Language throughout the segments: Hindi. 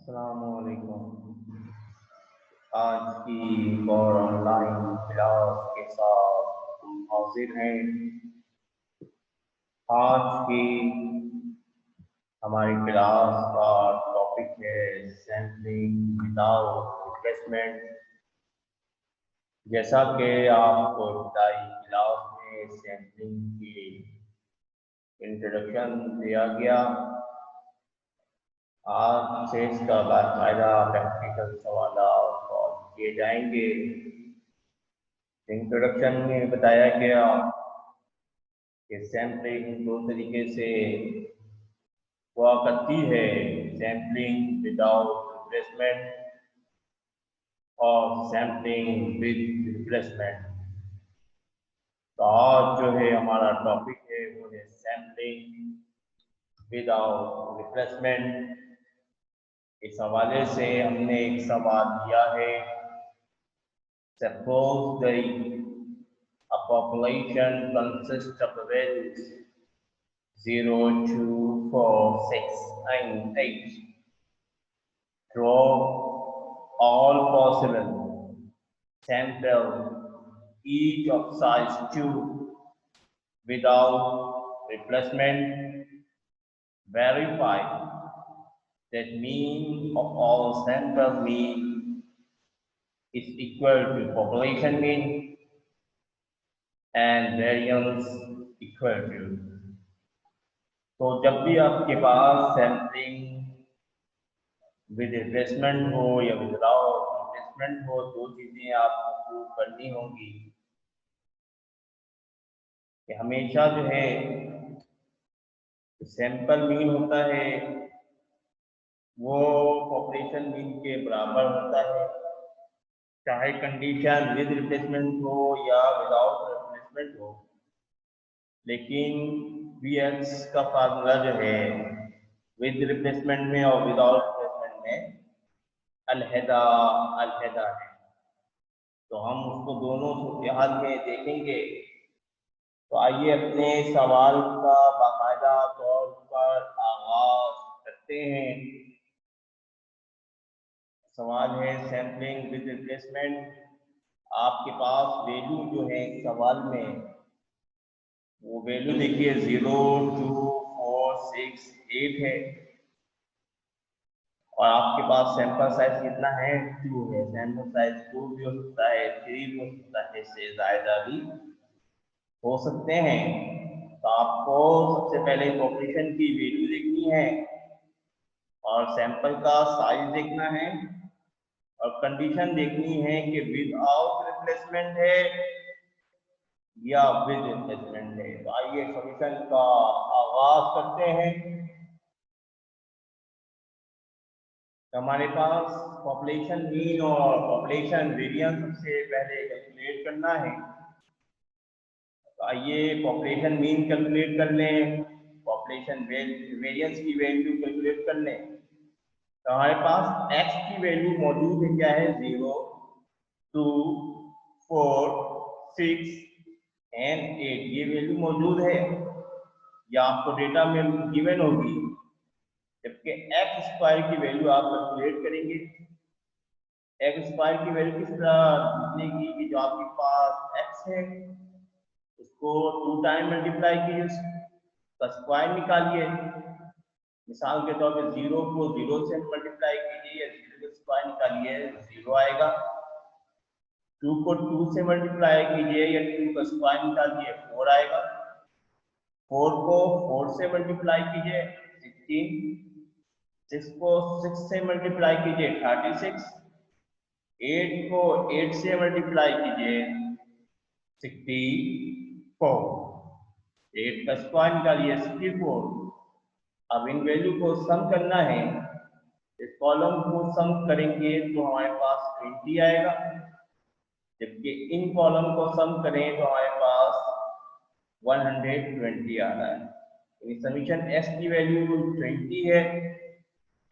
अस्सलामुअलैकुम। आज की एक और ऑनलाइन क्लास के साथ हम हाजिर हैं। आज की हमारी क्लास का टॉपिक है सैम्पलिंग विदाउट रिप्लेसमेंट। जैसा कि आपको पिछली क्लास में सैम्पलिंग की इंट्रोडक्शन दिया गया, आज से इसका बाकायदा प्रैक्टिकल सवाल सॉल्व किए जाएंगे। इंट्रोडक्शन में बताया गया कि सैम्पलिंग दो तरीके से हुआ करती है, सैम्पलिंग विदाउट रिप्लेसमेंट और सैम्पलिंग विद रिप्लेसमेंट। तो आज जो है हमारा टॉपिक है वो है सैम्पलिंग विदाउट रिप्लेसमेंट। इस हवाले से हमने एक सवाल दिया है, suppose a population consists of values 0, 2, 4, 6, and 8. Draw all possible samples, each of size 2, without replacement. Verify that mean of all sample mean is equal to population mean and variance equal to। तो जब भी आपके पास सैम्पलिंग विद रिप्लेसमेंट हो या विदाउट रिप्लेसमेंट हो, दो चीजें आपको प्रूव करनी होंगी कि हमेशा जो है सैंपल मीन होता है वो पॉपुलेशन मीन के बराबर होता है, चाहे कंडीशन विद रिप्लेसमेंट हो या विदाउट रिप्लेसमेंट हो। लेकिन Vx का फार्मूला जो है विद रिप्लेसमेंट में और विदाउट रिप्लेसमेंट में अलहदा अलहदा है। तो हम उसको दोनों सूरत में देखेंगे। तो आइए अपने सवाल का बाकायदा तौर पर आगाज करते हैं। सवाल है सैम्पलिंग विद रिप्लेसमेंट। आपके पास वैल्यू जो है सवाल में वो वैल्यू देखिए 0, 2, 4, 6, 8 है और आपके पास सैंपल साइज कितना है 2 है। सैंपल साइज 2 भी हो सकता है, 3 भी हो सकता है, इससे ज्यादा भी हो सकते हैं। तो आपको सबसे पहले पॉपुलेशन की वैल्यू देखनी है और सैंपल का साइज देखना है और कंडीशन देखनी है कि विदाउट रिप्लेसमेंट है या विद रिप्लेसमेंट है। तो आइए सॉल्यूशन का आगाज करते हैं। तो हमारे पास पॉपुलेशन मीन और पॉपुलेशन वेरिएंस सबसे पहले कैलकुलेट करना है। तो आइए पॉपुलेशन मीन कैलकुलेट कर लें, पॉपुलेशन वेरिएंस की वैल्यू कैलकुलेट कर लें। तो हमारे पास x की वैल्यू मौजूद है, क्या है 0, 2, 4, 6 एंड 8। ये वैल्यू मौजूद है या आपको डेटा में गिवन होगी। जबकि एक्स स्क्वायर की वैल्यू आप कैलकुलेट करेंगे। एक्स स्क्वायर की वैल्यू किस तरह निकलेगी कि जो आपके पास एक्स है उसको 2 टाइम मल्टीप्लाई कीजिए, उसका स्क्वायर निकालिए। मिसाल के तौर पे 0 को 0 से मल्टीप्लाई कीजिए या 0 का स्क्वायर निकालिए, 0 आएगा। 2 को 2 से मल्टीप्लाई कीजिए या 2 का स्क्वायर निकालिए, 4 आएगा। 4 को 4 से मल्टीप्लाई कीजिए 16, 6 को 6 से मल्टीप्लाई कीजिए 36, 8 को 8 से मल्टीप्लाई कीजिए 64, 8 का स्क्वायर निकालिए 64। अब इन वैल्यू को सम करना है। इस कॉलम को सम करेंगे तो हमारे पास 20 आएगा, जबकि इन कॉलम को सम करें तो हमारे पास 120 आ रहा है। समीशन s की वैल्यू 20 है,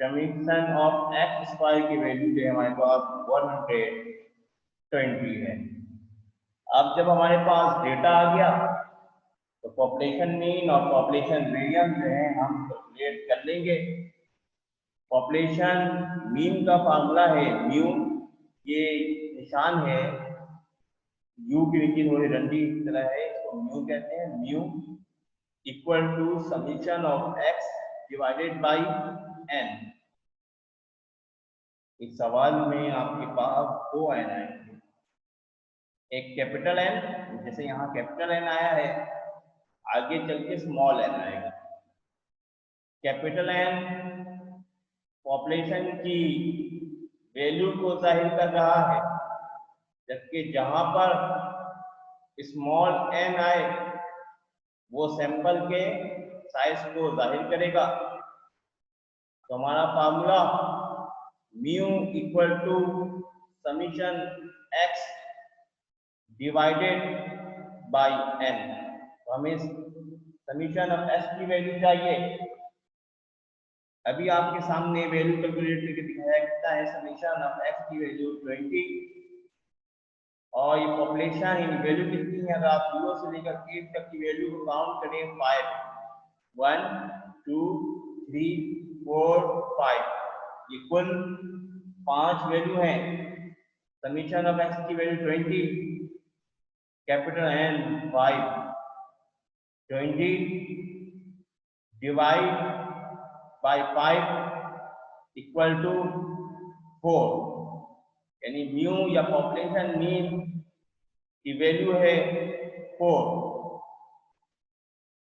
समीशन ऑफ एक्स स्क्वायर की वैल्यू जो है हमारे पास 120 है। अब जब हमारे पास डेटा आ गया तो पॉपुलेशन मीन और पॉपुलेशन वेरिएंस जो है हम कैलकुलेट कर लेंगे। पॉपुलेशन मीन का फार्मूला है म्यू, ये निशान है यू की नीचे थोड़ी डंडी की तरह है, इसको म्यू कहते हैं। Mu equal to summation of x divided by n. इस सवाल में आपके पास दो एन आएंगे, एक कैपिटल एन, जैसे यहाँ कैपिटल एन आया है, आगे चल के स्मॉल एन आएगा। कैपिटल एन पॉपुलेशन की वैल्यू को जाहिर कर रहा है, जबकि जहां पर स्मॉल एन आए वो सैंपल के साइज को जाहिर करेगा। तो हमारा formula mu equal to summation x divided by n. तो हमें समीशन ऑफ एक्स की वैल्यू चाहिए। अभी आपके सामने वैल्यू कैलकुलेट करके दिखाया कितना है। समीशन ऑफ एक्स की वैल्यू 20 और ये पॉपुलेशन इन वैल्यू कितनी है, अगर आप 0 से लेकर 8 तक की वैल्यू को काउंट करें 5, 1 2 3 4 5, ये कुल 5 वैल्यू हैं। समीशन ऑफ एक्स की value 20, capital N 5, 20 divide by 5 equal to 4, यानी म्यू या पॉपुलेशन मीन की वैल्यू है 4।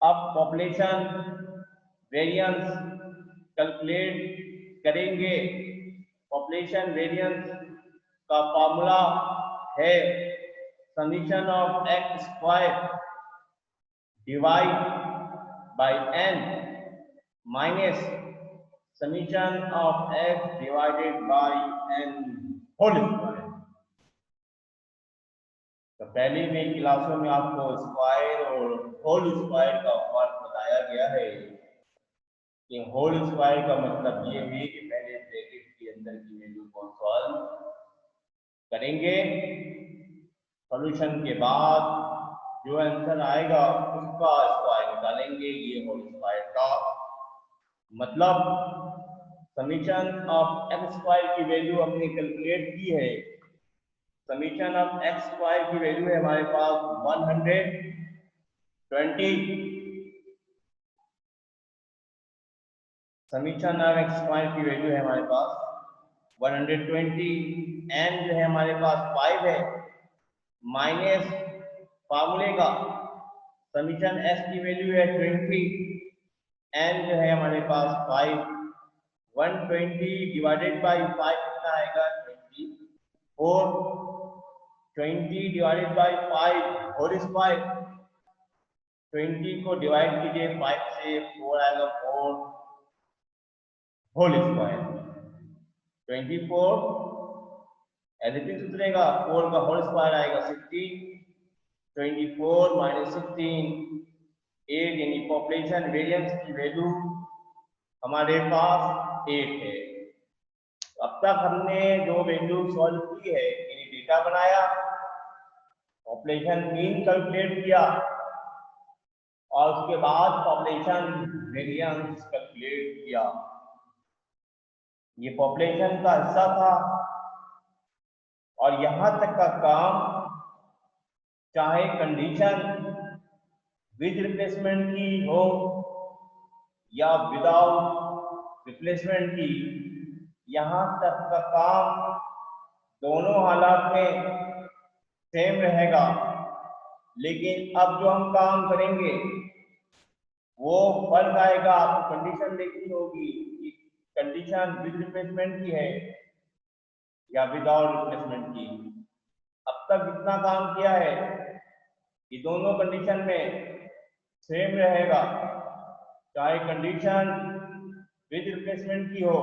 अब पॉपुलेशन वेरिएंस कैलकुलेट करेंगे। पॉपुलेशन वेरिएंस का फॉर्मूला है summation of x square divide by n minus summation of x divided by n whole square. तो पहले में क्लासों में आपको स्क्वायर और होल स्क्वायर का फर्क बताया गया है कि होल स्क्वायर का मतलब ये है कि पहले ब्रैकेट के अंदर की वैल्यू को सॉल्व करेंगे, सॉल्यूशन के बाद जो आंसर आएगा उसका स्क्वायर निकालेंगे। ये होल स्क्वायर का मतलब समीशन ऑफ एक्स स्क्वायर की वैल्यू हमने कैलकुलेट की है। समीशन ऑफ एक्स स्क्वायर की वैल्यू है हमारे पास 120। समीशन ऑफ एक्स स्क्वायर की वैल्यू है हमारे पास 120, एन जो है हमारे पास 5 है, माइनस फार्मूले का समीशन एस की वैल्यू है 20, एन जो है हमारे पास 5, 120 डिवाइडेड बाई 5 कितना आएगा 24, 20 डिवाइडेड बाई 5 होल स्क्वायर, 20 को डिवाइड कीजिए 5 से, 4 आएगा 4 होल स्क्वायर, 24 एडिटिव उतरेगा, 4 का होल स्क्वायर आएगा 16, 24 माइनस 16 8, यानी पॉपुलेशन वेरिएंस की वैल्यू हमारे पास 8 है। अब तक हमने जो वैल्यू सॉल्व की है, यानी डेटा बनाया, पॉपुलेशन मीन कैलकुलेट किया और उसके बाद पॉपुलेशन वेरिएंस कैलकुलेट किया। ये पॉपुलेशन का हिस्सा था और यहां तक का काम चाहे कंडीशन विद रिप्लेसमेंट की हो या विदाउट रिप्लेसमेंट की, यहां तक का काम दोनों हालात में सेम रहेगा। लेकिन अब जो हम काम करेंगे वो फर्क आएगा, आपको कंडीशन देखनी होगी कि कंडीशन विद रिप्लेसमेंट की है या विदाउट रिप्लेसमेंट की। अब तक जितना काम किया है ये दोनों कंडीशन में सेम रहेगा, चाहे कंडीशन विद रिप्लेसमेंट की हो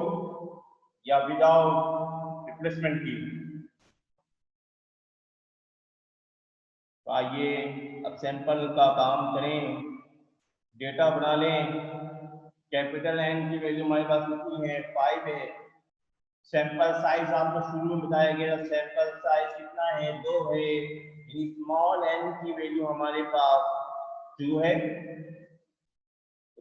या विदाउट रिप्लेसमेंट की। तो आइए अब सैंपल का काम करें, डेटा बना लें। कैपिटल एन की वैल्यू हमारे पास कितनी है 5 है। सैंपल साइज आपको शुरू में बताया गया, सैंपल साइज कितना है 2 है। स्मॉल एन की वैल्यू हमारे पास 2 है।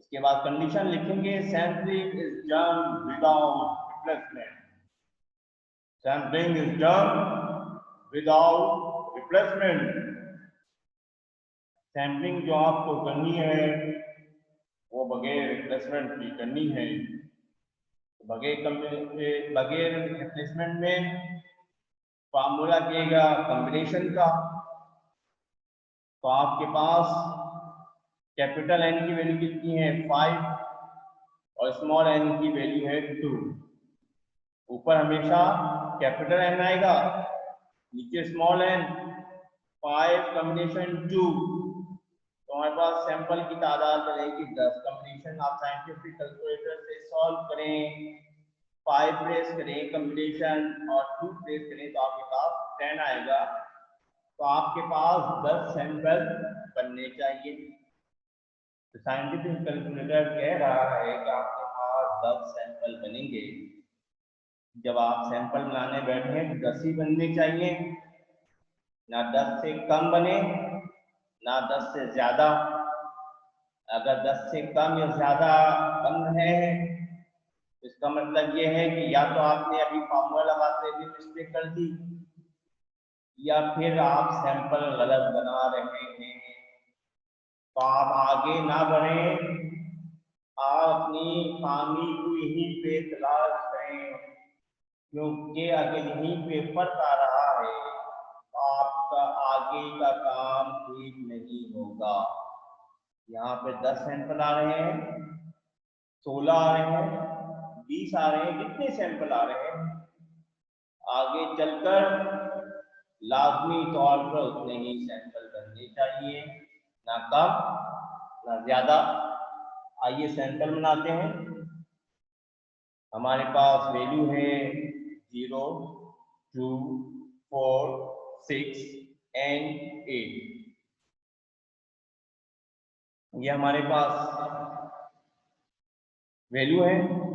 उसके बाद कंडीशन लिखेंगे, sampling is done without replacement. Sampling is done without replacement. Sampling जो आपको करनी है वो बगैर रिप्लेसमेंट की करनी है। बगैर रिप्लेसमेंट में फार्मूला किएगा कॉम्बिनेशन का। तो आपके पास कैपिटल एन की वैल्यू कितनी है 5 और स्मॉल एन की वैल्यू है 2। ऊपर हमेशा कैपिटल एन आएगा, नीचे स्मॉल एन। 5 कॉम्बिनेशन 2, तो हमारे पास सैंपल की तादाद बनेगी 10। कॉम्बिनेशन आप साइंटिफिक कैलकुलेटर से सॉल्व करें, 5 प्रेस करें कॉम्बिनेशन और 2 प्रेस करें तो आपके पास 10 आएगा। तो आपके पास 10 सैंपल बनने चाहिए। तो साइंटिफिक कैलकुलेटर कह रहा है कि आपके पास 10 सैंपल बनेंगे। जब आप सैंपल बनाने बैठे हैं तो 10 ही बनने चाहिए, ना 10 से कम बने ना 10 से ज्यादा। अगर 10 से कम या ज्यादा बन रहे हैं तो इसका मतलब ये है कि या तो आपने अभी फार्मूला लगाते हुए मिस्टेक कर दी या फिर आप सैंपल गलत बना रहे हैं। तो आप आगे ना बढ़े, आप अपनी खामी को यहीं पे तलाश करें, क्योंकि अगर यहीं पे फर्क आ रहा है तो आपका आगे का काम ठीक नहीं होगा। यहाँ पे 10 सैंपल आ रहे हैं, 16 आ रहे हैं, 20 आ रहे हैं, कितने सैंपल आ रहे हैं, आगे चलकर लाजमी तौर पर उतने ही सैंपल बनने चाहिए, ना कम ना ज्यादा। आइए सैंपल बनाते हैं। हमारे पास वैल्यू है 0, 2, 4, 6 एंड 8। ये हमारे पास वैल्यू है।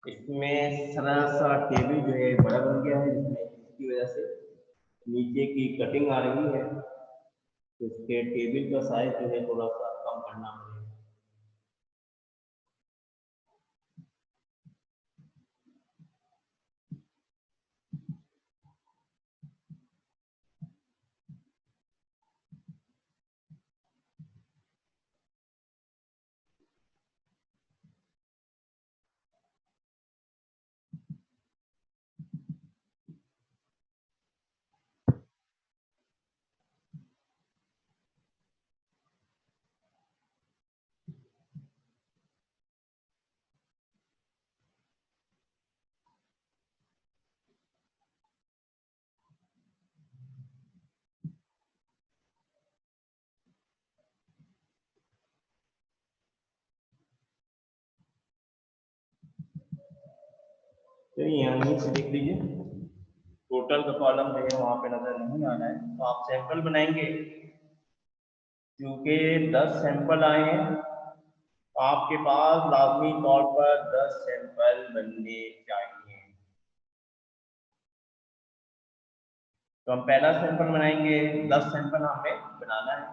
इसमें थोड़ा सा टेबल जो है बड़ा बन गया है, जिसकी वजह से नीचे की कटिंग आ रही है, तो इसके टेबल का साइज जो है थोड़ा सा कम करना पड़ेगा। तो यहाँ से देख लीजिए, टोटल का कॉलम जो है वहां पे नजर नहीं आ रहा है। तो आप सैंपल बनाएंगे, क्योंकि 10 सैंपल आए हैं तो आपके पास लाजमी तौर पर 10 सैंपल बनने चाहिए। तो हम पहला सैंपल बनाएंगे, 10 सैंपल हमें बनाना है।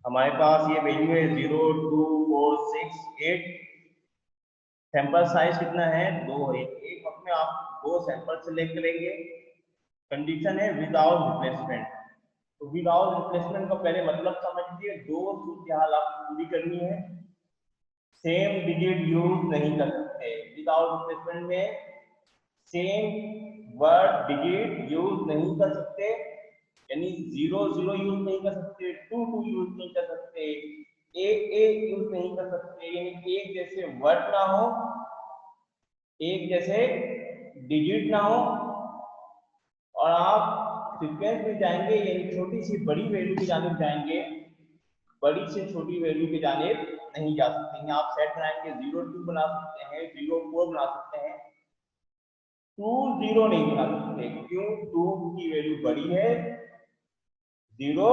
हमारे पास ये वैल्यू है 0, 2, 4, 6, 8। सैंपल साइज कितना है 2 है। एक वक्त में आप 2 सैंपल सेलेक्ट करेंगे कंडीशन है विदाउट रिप्लेसमेंट। तो विदाउट रिप्लेसमेंट का पहले मतलब समझिए, दो सूरत आपको पूरी करनी है। सेम डिजिट यूज नहीं कर सकते विदाउट रिप्लेसमेंट में, सेम वर्ड डिजिट यूज नहीं कर सकते, यानी 0 0 यूज नहीं कर सकते, 2 2 यूज नहीं कर सकते, A यूज नहीं कर सकते, यानी एक जैसे वर्ड ना हो, एक जैसे डिजिट ना हो, और आप सीक्वेंस में जाएंगे यानी छोटी सी बड़ी वैल्यू की जानिब जाएंगे, बड़ी से छोटी वैल्यू की जानिब नहीं जा सकते हैं। आप सेट बनाएंगे 0 2 बना सकते हैं, 0 4 बना सकते हैं, 2 0 नहीं बना सकते। क्यों? 2 की वैल्यू बड़ी है, 0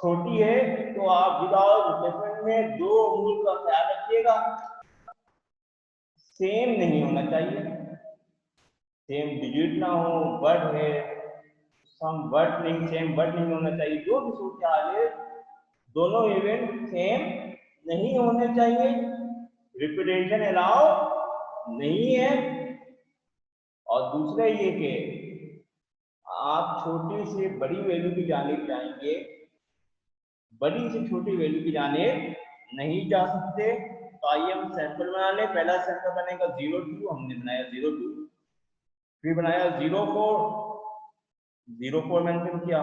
छोटी है। तो आप विदाउट रिप्लेसमेंट में दो रूल का ख्याल रखिएगा, सेम नहीं होना चाहिए, सेम डिजिट ना हो, वर्ड है सम वर्ड नहीं, सेम वर्ड नहीं होना चाहिए। जो भी सूत्र आ जाए दोनों इवेंट सेम नहीं होने चाहिए, रिपीटेशन अलाउ नहीं है। और दूसरा ये कि आप छोटी से बड़ी वैल्यू की जानिब जाएंगे, बड़ी से छोटी वैल्यू की जानिब नहीं जा सकते। तो आइए हम सैंपल बना लें। पहला सैंपल बनेगा 0 2, हमने बनाया 0 2, फिर बनाया 0 4, 0 4 मेंशन किया,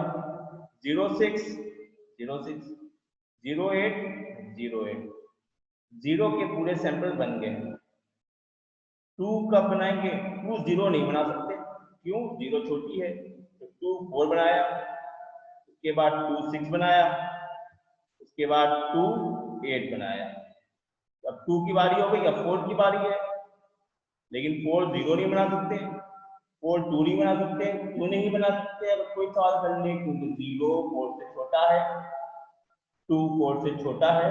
0 6 0 6, 0 8 0 8, 0 के पूरे सैंपल बन गए। 2 कब बनाएंगे? 2 0 नहीं बना सकते, क्यों? 0 छोटी है, तो 2 4 बनाया, उसके बाद 2 6 बनाया, उसके बाद 2 8 बनाया। अब 2 की बारी हो गई, अब 4 की बारी है, लेकिन 4 0 नहीं बना सकते, 4 2 नहीं बना सकते। क्यों नहीं बना सकते? अब कोई सवाल कर ले, क्योंकि 0 4 से छोटा है, 2 4 से छोटा है,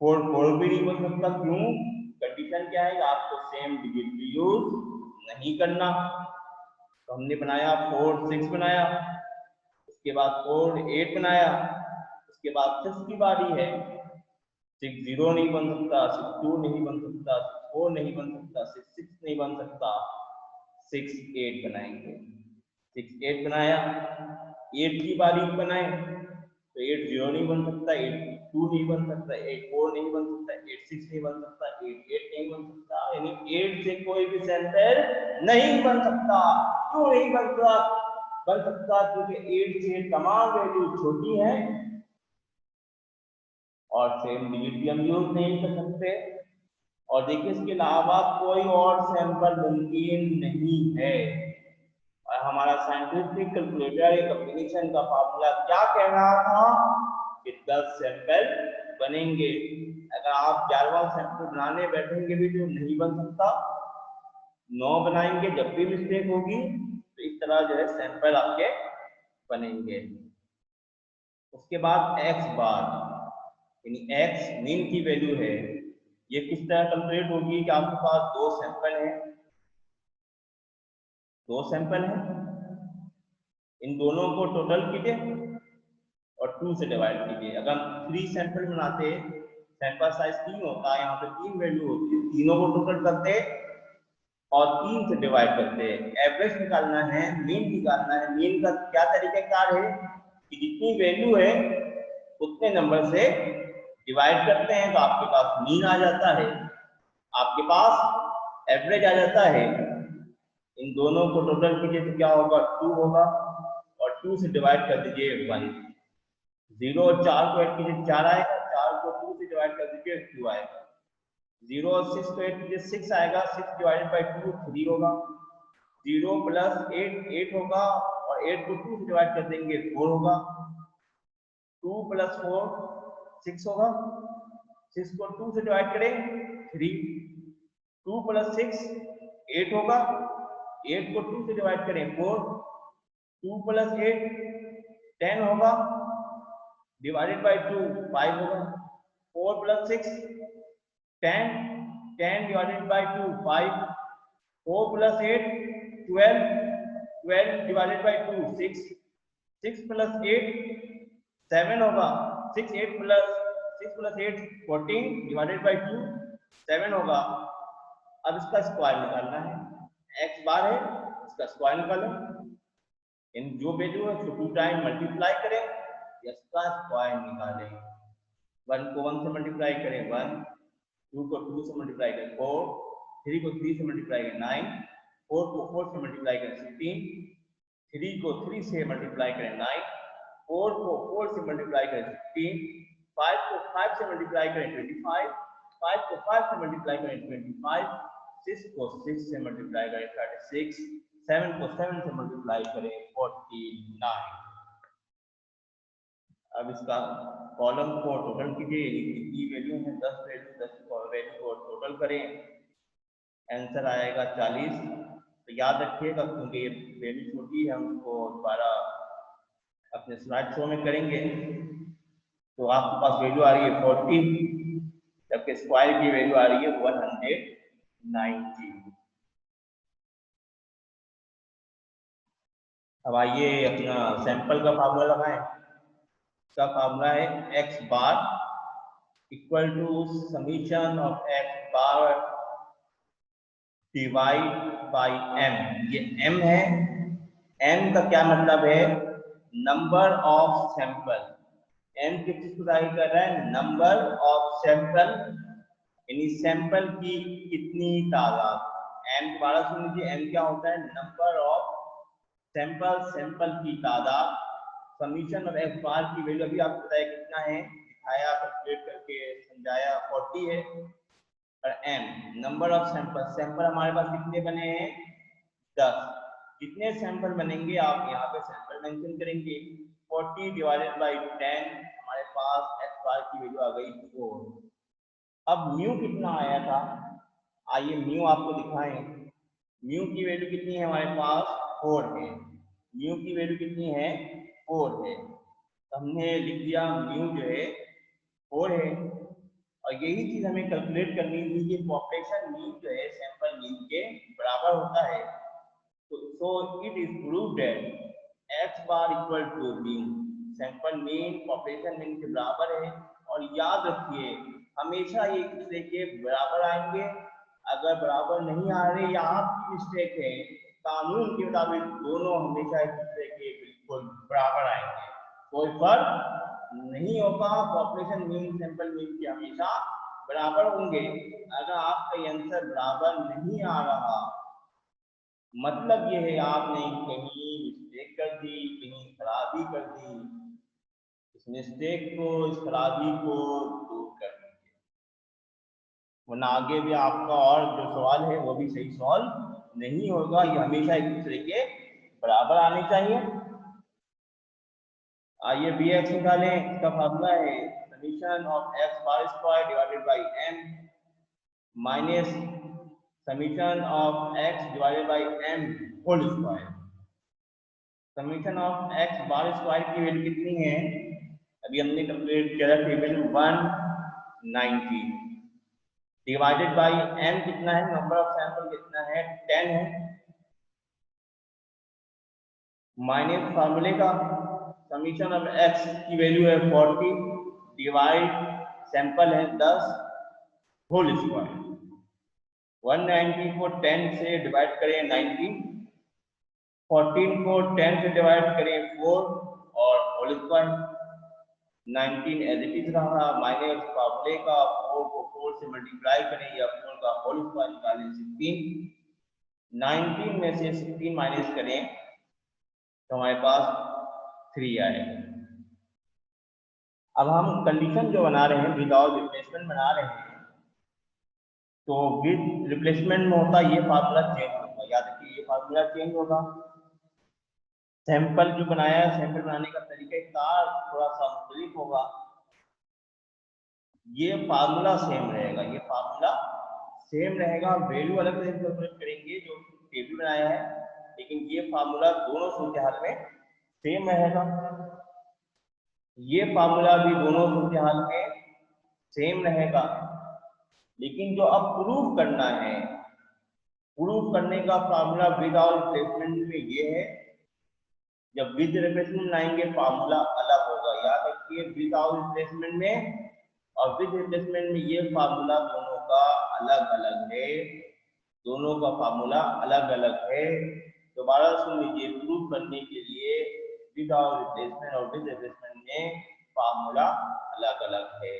4 4 भी नहीं बन सकता। क्यों? कंडीशन क्या है? आपको सेम डिजिट यूज नहीं करना। तो हमने बनाया 4 6 बनाया, उसके बाद 4 8 बनाया, उसके बाद 6 की बारी है, 6 0 नहीं बन सकता, 6 2 नहीं बन सकता, 6 4 नहीं बन सकता, 6 6 नहीं बन सकता, 6 8 बनाएंगे। 6 8 बनाया, 8 की बारी बनाए तो 8 0 नहीं बन सकता, 8 2 नहीं बन सकता, 8 4 नहीं बन सकता, 8 6 नहीं बन सकता, 8 8 नहीं बन सकता, यानी 8 से कोई भी सैंपल नहीं बन सकता। क्यों नहीं बन सकता? क्योंकि 8 से तमाम वैल्यू छोटी है और सेम डिजिट भी हम यूज नहीं कर सकते। और देखिए इसके अलावा कोई और सैंपल मुमकिन नहीं है। और हमारा साइंटिफिक कैलकुलेटर एक कॉम्बिनेशन का फार्मूला क्या कह रहा था कि 10 सैंपल बनेंगे। अगर आप 11वां सैंपल बनाने बैठेंगे भी तो नहीं बन सकता, 9 बनाएंगे जब भी मिस्टेक होगी, तो इस तरह जो है सैंपल आपके बनेंगे। उसके बाद x बार यानी x मीन की वैल्यू है, ये किस तरह कैलकुलेट होगी कि आपके पास दो सैंपल हैं, इन दोनों को टोटल कीजिए और 2 से डिवाइड कीजिए। अगर हम 3 सैंपल बनाते, सैंपल साइज 3 होता है, यहाँ पे 3 वैल्यू होती है, तीनों को टोटल करते और 3 से डिवाइड करते। एवरेज निकालना है, मीन निकालना है। मीन का क्या तरीकाकार है कि जितनी वैल्यू है उतने नंबर से डिवाइड करते हैं तो आपके पास मीन आ जाता है, आपके पास एवरेज आ जाता है। इन दोनों को टोटल कीजिए तो क्या होगा? 2 होगा, और 2 से डिवाइड कर दीजिए 1। 0 और 4 को ऐड कीजिए 4 आएगा, 4 को 2 से डिवाइड कर दीजिए 2 आएगा। 0 और 6 को ऐड कीजिए 6 आएगा, 6 डिवाइडेड बाय 2 3 होगा। 0 प्लस 8 8 होगा, और 8 को 2 से डिवाइड कर देंगे 4 होगा। 2 प्लस 4 6 होगा, 6 को 2 से डिवाइड करें 3। 2 प्लस 6 8 होगा, 8 को 2 से डिवाइड करें 4। 2 प्लस 8 10 होगा, डिवाइडेड बाय 2 5 होगा। 4 plus 6 10, 10 divided by 2 5। 4 plus 8 12, 12 divided by 2 6। 6 plus 8 7 होगा, 6 8 प्लस 8 14 डिवाइडेड बाय 2 7 होगा। अब इसका स्क्वायर निकालना है, x बार है इसका स्क्वायर निकालें, इन जो वैल्यू है उसको 2 टाइम मल्टीप्लाई करें, इसका स्क्वायर निकालें। 1 को 1 से मल्टीप्लाई करें 1, 2 को 2 से मल्टीप्लाई करें 4, 3 को 3 से मल्टीप्लाई करें 9, 4 को 4 से मल्टीप्लाई करें 16, 3 को 3 से मल्टीप्लाई करें 9, 4 को 4 से मल्टीप्लाई करें 16, 5 को 5 से मल्टीप्लाई करें 25, 5 को 5 से मल्टीप्लाई करें 25, 6 को 6 से मल्टीप्लाई करें 36, 7 को 7 से मल्टीप्लाई करें 49। अब इसका कॉलम को टोटल कीजिए, कितनी वैल्यू है 10 वैल्यू, 10 वैल्यू को टोटल करें, आंसर आएगा 40। तो याद रखिएगा क्योंकि ये वैल्यू छोटी है, हम उसको दोबारा अपने स्लाइड शो में करेंगे। तो आपके पास वैल्यू आ रही है 40, जबकि स्क्वायर की वैल्यू आ रही है 190। अब आइए अपना सैंपल का फार्मूला लगाएं। इसका फार्मूला है x bar equal to summation of x bar divide by m। ये m है, m का क्या मतलब है, नंबर ऑफ सैंपल। m किस चीज को जाहिर कर रहा है, नंबर ऑफ सैंपल, यानी सैंपल की कितनी तादाद। m दोबारा सुन लीजिए, m क्या होता है, नंबर ऑफ सैंपल, सैंपल की तादाद। समीशन ऑफ x बार की वैल्यू अभी आपको बताया कितना है, दिखाया, कैलकुलेट करके समझाया 40 है। और m number of sample, sample हमारे पास कितने बने हैं 10, कितने सैंपल बनेंगे आप यहाँ पे सैंपल मेंशन करेंगे। 40 डिवाइडेड बाई 10, हमारे पास x बार की वैल्यू आ गई 4। अब म्यू कितना आया था, आइए म्यू आपको दिखाएं। म्यू की वैल्यू कितनी है हमारे पास 4 है, म्यू की वैल्यू कितनी है 4 है। तो हमने लिख दिया म्यू जो है 4 है। और यही चीज हमें कैलकुलेट करनी थी कि पॉपुलेशन मीन जो है सैंपल मीन के बराबर होता है। तो so it is proved that x bar equal to mean, sample mean population mean के बराबर है। और याद रखिए हमेशा ये एक दूसरे के बराबर आएंगे। अगर बराबर नहीं आ रहे या आपकी मिस्टेक है, कानून के मुताबिक दोनों हमेशा एक दूसरे के बिल्कुल बराबर आएंगे, कोई फर्क नहीं होगा। पॉपुलेशन मीन सैंपल मीन के हमेशा बराबर होंगे। अगर आपका आंसर बराबर नहीं आ रहा, मतलब ये है आपने कहीं मिस्टेक कर दी, कहीं खराबी कर दी। इस मिस्टेक को, इस खराबी को दूर कर दीजिए, वरना आगे भी आपका और जो सवाल है वो भी सही सॉल्व नहीं होगा। ये हमेशा एक दूसरे के बराबर आने चाहिए। आइए bx निकालें। इसका फार्मूला है summation of x bar square divided by m minus summation of x divided by m whole square. Summation of x bar square की वैल्यू कितनी है, अभी हमने कैलकुलेट किया था टेबल 190 डिवाइडेड बाई m कितना है, नंबर ऑफ सैंपल कितना है 10 है, माइनस फार्मूले का समीशन ऑफ x की वैल्यू है 40 डिवाइड सैंपल है 10 होल स्क्वायर। 190 को 10 से डिवाइड करें 90, 14 को 10 से डिवाइड करें 4 और whole square. 19 as it is रहा, माइनस फार्मूले का 4 को 4 से मल्टीप्लाई करें या 4 का होल स्क्वायर निकालें 16। 19 में से 16 माइनस करें तो हमारे पास 3 आएगा। अब हम कंडीशन जो बना रहे हैं विदाउट रिप्लेसमेंट बना रहे हैं, तो विद रिप्लेसमेंट में होता ये फार्मूला चेंज होगा। याद रखिए ये फार्मूला चेंज होगा। सैंपल जो बनाया है, सैंपल बनाने का तरीका थोड़ा सा मुख्तलिफ होगा। ये फार्मूला सेम रहेगा, ये फार्मूला सेम रहेगा, वैल्यू अलग से कैलकुलेट करेंगे जो टेबल बनाया है, लेकिन ये फार्मूला दोनों सूरत हाल में सेम रहेगा। ये फार्मूला भी दोनों सूरत हाल में सेम रहेगा। लेकिन जो अब प्रूफ करना है, प्रूफ करने का फार्मूला विदाउट रिप्लेसमेंट में ये है, जब विद रिप्लेसमेंट लाएंगे फार्मूला अलग होगा। याद रखिए विदाउट रिप्लेसमेंट में और विद रिप्लेसमेंट में ये फार्मूला दोनों का अलग अलग है, दोनों का फार्मूला अलग अलग है। दोबारा सुन लीजिए, प्रूव करने के लिए विद और रिप्लेसमेंट और विद रिप्लेसमेंट में फार्मूला अलग अलग है।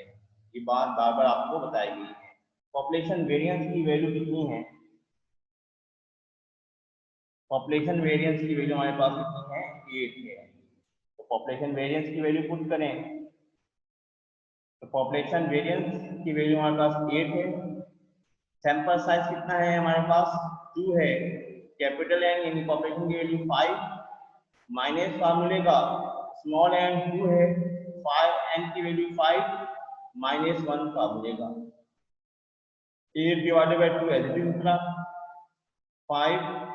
ये बात बार बार आपको बताई गई है। पॉपुलेशन वेरिएंस की वैल्यू कितनी है? पॉपुलेशन वेरिएंस की वैल्यू हमारे पास कितनी है? 8 है। तो पॉपुलेशन वेरिएंस की वैल्यू पुट करें, तो पॉपुलेशन वेरिएंस की वैल्यू हमारे पास 8 है। सैंपल साइज कितना है हमारे पास? 2 है। कैपिटल एन यानी पॉपुलेशन की वैल्यू 5 माइनस फार्मूले का स्मॉल एन 2 है, 5 एन की वैल्यू 5 माइनस 1 फार्मूले का 8 डिवाइडेड बाय 2 ऐसे भी निकला 5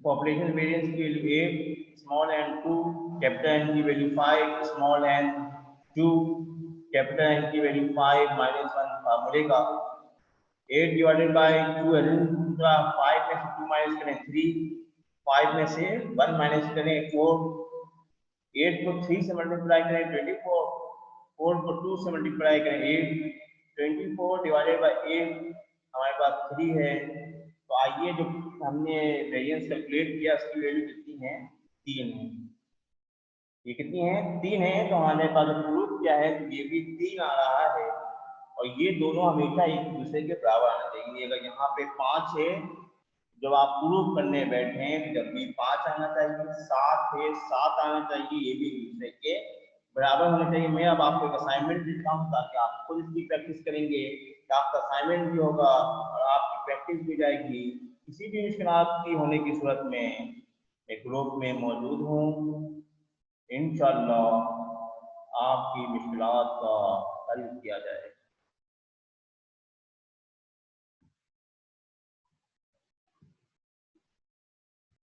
पॉपुलेशन वेरिएंस की value 8 small N 2 capital N की value 5 small N 2 capital N की वैल्यू 5 माइनस 1 फार्मूले का 8 डिवाइडेड बाय 2 है, 5 में से 2 माइनस करें 3, 5 में से 1 माइनस करें 4, 8 को 3 से मल्टीप्लाई करें 24, 4 को 2 से मल्टीप्लाई करें 8, 24 डिवाइडेड बाय 8 हमारे पास 3 है। तो आइए जो हमने वेरिएंस कैलकुलेट किया उसकी वैल्यू कितनी है? 3 है। ये कितनी है? 3 है। तो हमारे पास प्रूफ क्या है? तो ये भी 3 आ रहा है और ये दोनों हमेशा एक दूसरे के बराबर आना चाहिए। अगर यहाँ पे 5 है, जब आप प्रूफ करने बैठे हैं जब भी 5 आना चाहिए, 7 है 7 आना चाहिए, ये भी एक दूसरे के बराबर होने चाहिए। मैं अब आपको एक असाइनमेंट देता हूँ ताकि आप खुद इसकी प्रैक्टिस करेंगे, कि आपका असाइनमेंट भी होगा और आपकी प्रैक्टिस भी जाएगी। किसी भी मुश्किल की होने की सूरत में मैं ग्रुप में मौजूद हूँ, इंशाअल्लाह आपकी मुश्किलात का हल किया जाएगा।